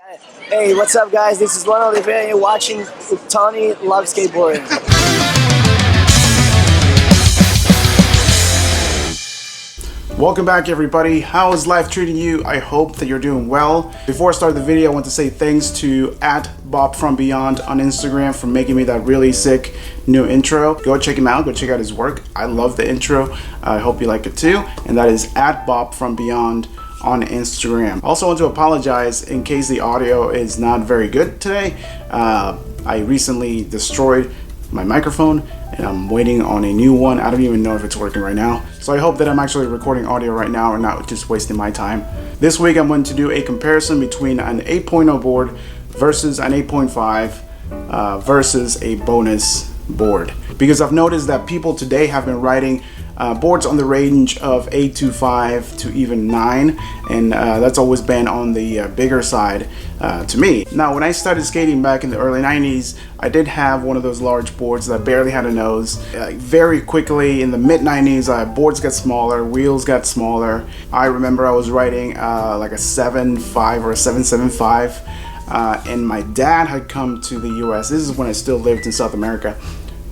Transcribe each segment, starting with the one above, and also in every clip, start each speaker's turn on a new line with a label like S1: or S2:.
S1: Hey, what's up, guys? This is Juan Oliveira. You're watching Tony Loves Skateboarding.
S2: Welcome back, everybody. How is life treating you? I hope that you're doing well. Before I start the video, I want to say thanks to @BobFromBeyond on Instagram for making me that really sick new intro. Go check him out. Go check out his work. I love the intro. I hope you like it too. And that is @BobFromBeyond on Instagram. I also want to apologize in case the audio is not very good today. I recently destroyed my microphone and I'm waiting on a new one. I don't even know if it's working right now. So I hope that I'm actually recording audio right now and not just wasting my time. This week I'm going to do a comparison between an 8.0 board versus an 8.5 versus a bonus board. Because I've noticed that people today have been riding boards on the range of 8 to 5 to even 9, and that's always been on the bigger side to me. Now, when I started skating back in the early 90s, I did have one of those large boards that barely had a nose. Very quickly in the mid 90s, boards got smaller, wheels got smaller. I remember I was riding like a 7.5 or a 7.75, and my dad had come to the US. This is when I still lived in South America.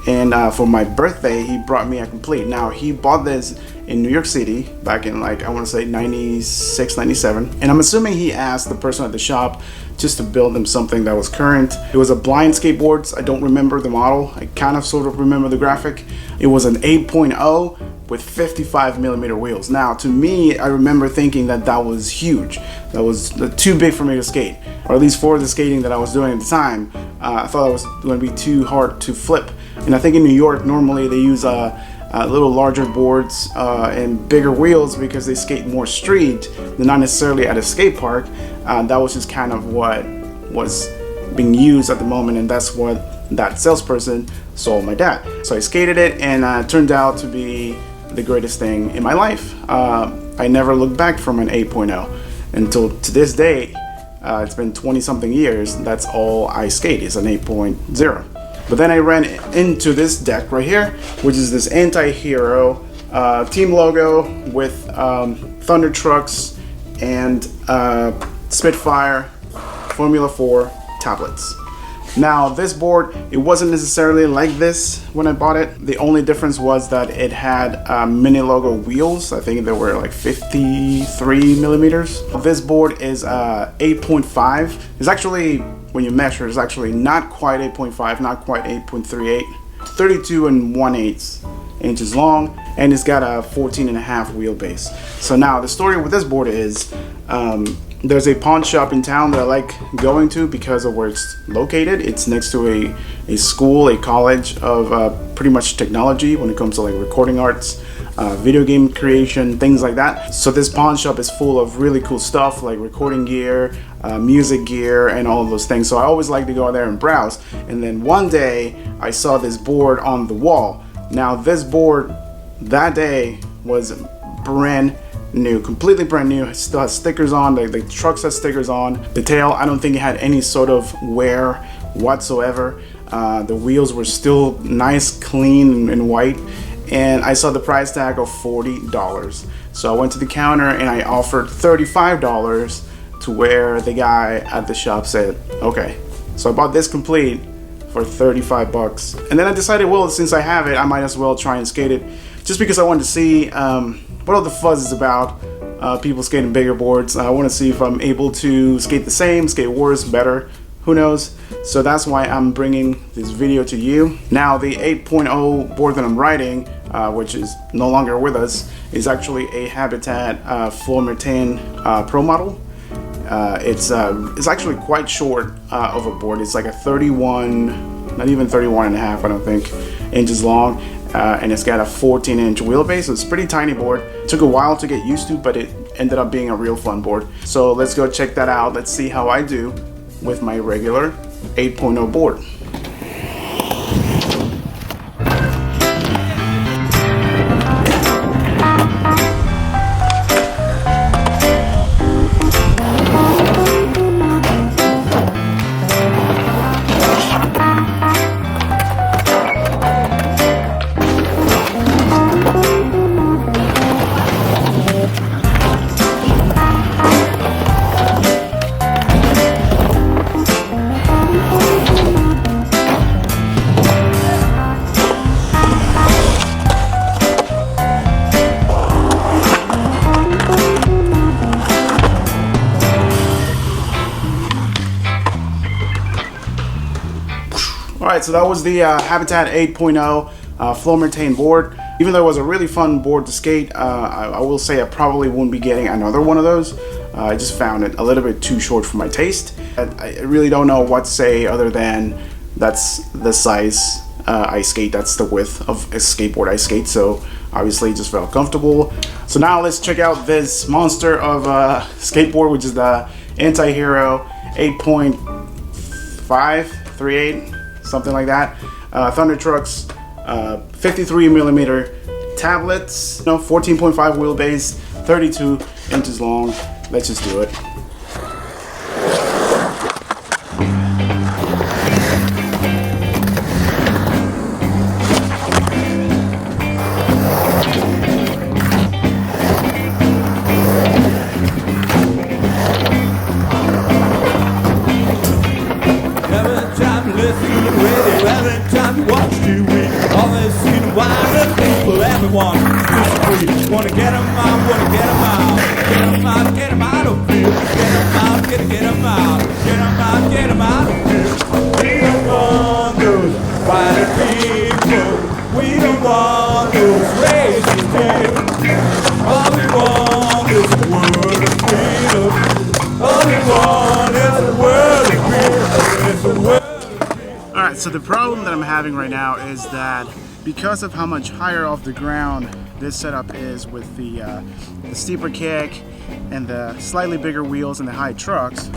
S2: And for my birthday, he brought me a complete. Now, he bought this in New York City back in, like, I want to say 96, 97. And I'm assuming he asked the person at the shop just to build him something that was current. It was a blind skateboards. I don't remember the model. I kind of sort of remember the graphic. It was an 8.0 with 55 millimeter wheels. Now, to me, I remember thinking that that was huge. That was too big for me to skate, or at least for the skating that I was doing at the time. I thought it was going to be too hard to flip. And I think in New York, normally they use little larger boards and bigger wheels because they skate more street than not necessarily at a skate park. That was just kind of what was being used at the moment, and that's what that salesperson sold my dad. So I skated it, and it turned out to be the greatest thing in my life. I never looked back from an 8.0 until to this day. It's been 20 something years. That's all I skate is an 8.0. But then I ran into this deck right here, which is this anti-hero team logo with Thunder Trucks and Spitfire Formula 4 tablets. Now, this board, it wasn't necessarily like this when I bought it. The only difference was that it had mini logo wheels. I think they were like 53 millimeters. This board is 8.5. It's actually, when you measure, it's actually not quite 8.5, not quite 8.38. 32 and 1/8 inches long, and it's got a 14.5 wheelbase. So now the story with this board is there's a pawn shop in town that I like going to because of where it's located. It's next to a school, a college of pretty much technology when it comes to like recording arts, video game creation, things like that. So this pawn shop is full of really cool stuff like recording gear, music gear, and all of those things. So I always like to go there and browse. And then one day I saw this board on the wall. Now this board that day was brand new, completely brand new. It still has stickers on. The trucks has stickers on. The tail, I don't think it had any sort of wear whatsoever. The wheels were still nice, clean, and white. And I saw the price tag of $40. So I went to the counter and I offered $35 to where the guy at the shop said, okay. So I bought this complete for 35 bucks. And then I decided, well, since I have it, I might as well try and skate it, just because I wanted to see what all the fuzz is about. People skating bigger boards. I want to see if I'm able to skate the same, skate worse, better, who knows. So that's why I'm bringing this video to you. Now, the 8.0 board that I'm riding, which is no longer with us, is actually a Habitat Flomertain Pro model. It's actually quite short of a board. It's like a 31, not even 31 and a half, I don't think, inches long. And it's got a 14-inch wheelbase, so it's a pretty tiny board. It took a while to get used to, but it ended up being a real fun board. So let's go check that out. Let's see how I do with my regular 8.0 board. Alright, so that was the Habitat 8.0 floor maintained board. Even though it was a really fun board to skate, I will say I probably won't be getting another one of those. I just found it a little bit too short for my taste. I really don't know what to say other than that's the size I skate, that's the width of a skateboard I skate, so obviously it just felt comfortable. So now let's check out this monster of a skateboard, which is the Anti-Hero 8.538, something like that. Thunder Trucks, 53 millimeter tablets, 14.5 wheelbase, 32 inches long. Let's just do it.
S3: Everyone wanna get them out, wanna get them out, get them out, get them out of here, get them out, get them out, get them out, get them out of here. We don't want those violent people, we don't want those racist people. All we want is a world of freedom. All we want is a world of freedom. It's a world of freedom.
S2: Alright, so the problem that I'm having right now is that because of how much higher off the ground this setup is with the steeper kick and the slightly bigger wheels and the high trucks,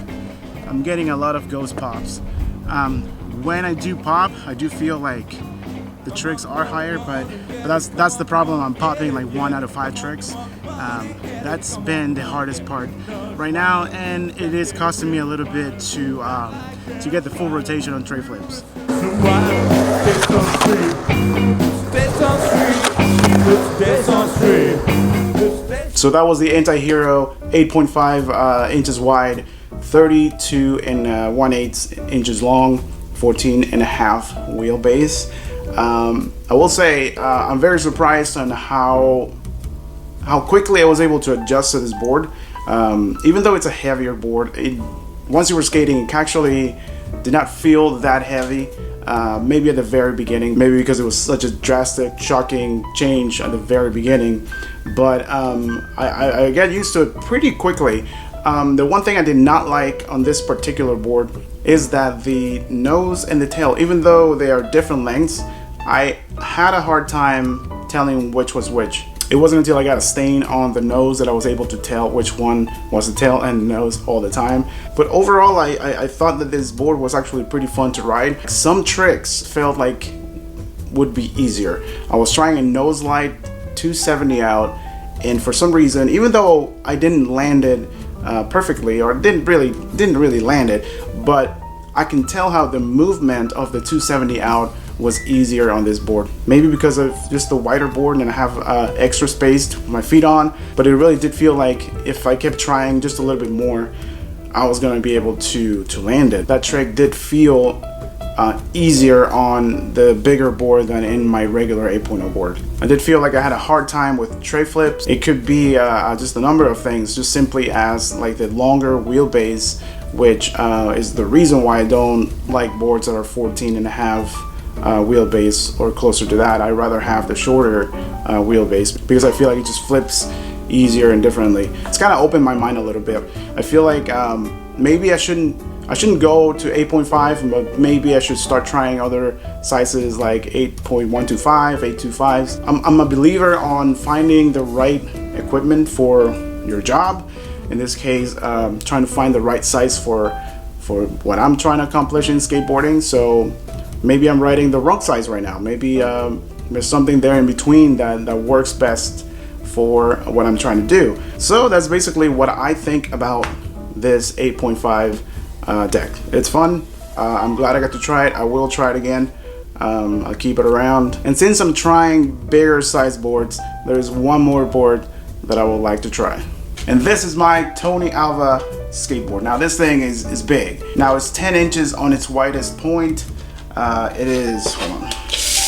S2: I'm getting a lot of ghost pops. When I do pop, I do feel like the tricks are higher, but that's the problem. I'm popping like 1 out of 5 tricks. That's been the hardest part right now, and it is costing me a little bit to get the full rotation on tray flips. So that was the Anti-Hero 8.5 inches wide, 32 and 1/8 inches long, 14 and a half wheelbase. I will say I'm very surprised on how quickly I was able to adjust to this board. Even though it's a heavier board, once you were skating, it actually did not feel that heavy. Maybe at the very beginning, maybe because it was such a drastic, shocking change at the very beginning, but I got used to it pretty quickly. The one thing I did not like on this particular board is that the nose and the tail, even though they are different lengths, I had a hard time telling which was which. It wasn't until I got a stain on the nose that I was able to tell which one was the tail and the nose all the time. But overall, I thought that this board was actually pretty fun to ride. Some tricks felt like would be easier. I was trying a nose light 270 out, and for some reason, even though I didn't land it perfectly, or didn't really land it, but I can tell how the movement of the 270 out was easier on this board. Maybe because of just the wider board and I have extra space to put my feet on, but it really did feel like if I kept trying just a little bit more, I was gonna be able to land it. That trick did feel easier on the bigger board than in my regular 8.0 board. I did feel like I had a hard time with tray flips. It could be just a number of things, just simply as like the longer wheelbase, which is the reason why I don't like boards that are 14 and a half wheelbase or closer to that. I'd rather have the shorter wheelbase because I feel like it just flips easier and differently. It's kind of opened my mind a little bit. I feel like maybe I shouldn't go to 8.5, but maybe I should start trying other sizes like 8.125, 8.25s. I'm a believer on finding the right equipment for your job. In this case, trying to find the right size for what I'm trying to accomplish in skateboarding. So maybe I'm riding the wrong size right now. Maybe there's something there in between that works best for what I'm trying to do. So that's basically what I think about this 8.5 deck. It's fun. I'm glad I got to try it. I will try it again. I'll keep it around. And since I'm trying bigger size boards, there's one more board that I would like to try. And this is my Tony Alva skateboard. Now this thing is big. Now it's 10 inches on its widest point. It is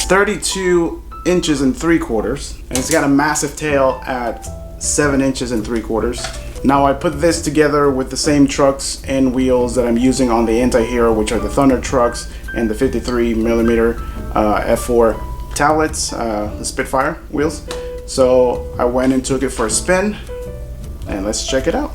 S2: 32 inches and 3/4, and it's got a massive tail at 7 inches and 3/4. Now I put this together with the same trucks and wheels that I'm using on the Anti-Hero, which are the Thunder trucks and the 53mm F4 tablets, the Spitfire wheels. So I went and took it for a spin, and let's check it out.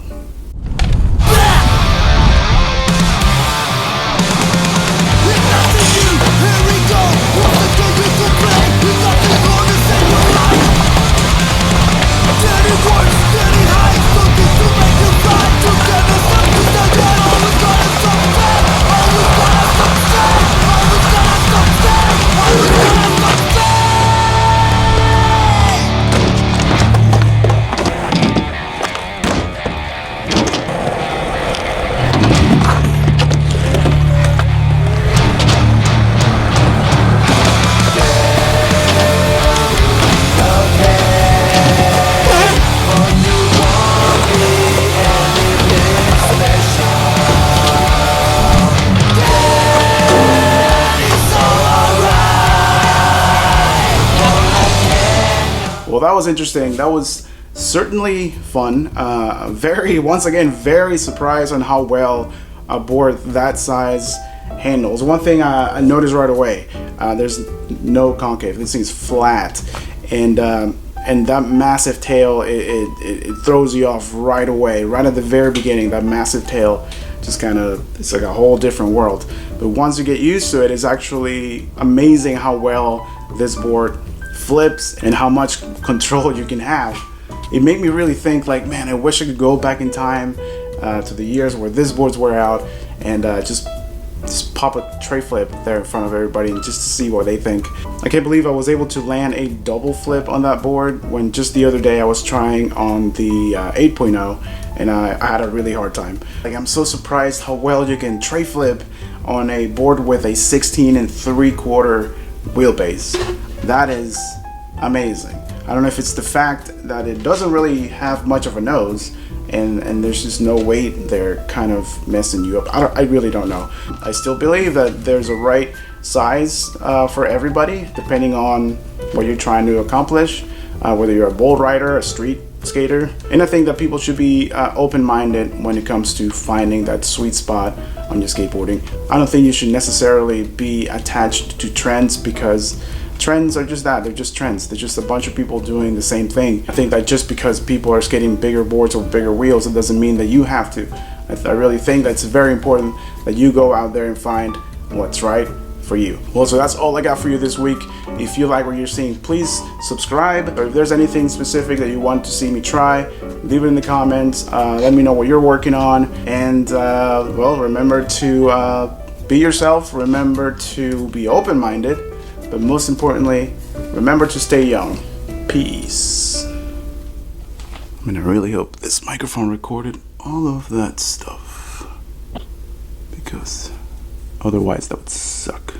S2: Well, that was interesting. That was certainly fun. Once again, very surprised on how well a board that size handles. One thing I noticed right away, there's no concave. This thing is flat, and that massive tail, it throws you off right away, right at the very beginning. That massive tail just kind of, it's like a whole different world. But once you get used to it, it's actually amazing how well this board flips and how much control you can have. It made me really think, like, man, I wish I could go back in time to the years where this boards were out and just pop a tray flip there in front of everybody and just to see what they think. I can't believe I was able to land a double flip on that board when just the other day I was trying on the 8.0 and I had a really hard time. Like, I'm so surprised how well you can tray flip on a board with a 16 3/4 wheelbase. That is amazing. I don't know if it's the fact that it doesn't really have much of a nose and there's just no weight there kind of messing you up. I really don't know. I still believe that there's a right size for everybody depending on what you're trying to accomplish, whether you're a bold rider, a street skater. And I think that people should be open-minded when it comes to finding that sweet spot on your skateboarding. I don't think you should necessarily be attached to trends, because trends are just that, they're just trends. They're just a bunch of people doing the same thing. I think that just because people are skating bigger boards or bigger wheels, it doesn't mean that you have to. I really think that's very important that you go out there and find what's right for you. Well, so that's all I got for you this week. If you like what you're seeing, please subscribe. Or if there's anything specific that you want to see me try, leave it in the comments. Let me know what you're working on. And well, remember to be yourself. Remember to be open-minded. But most importantly, remember to stay young. Peace. I mean, I really hope this microphone recorded all of that stuff, because otherwise that would suck.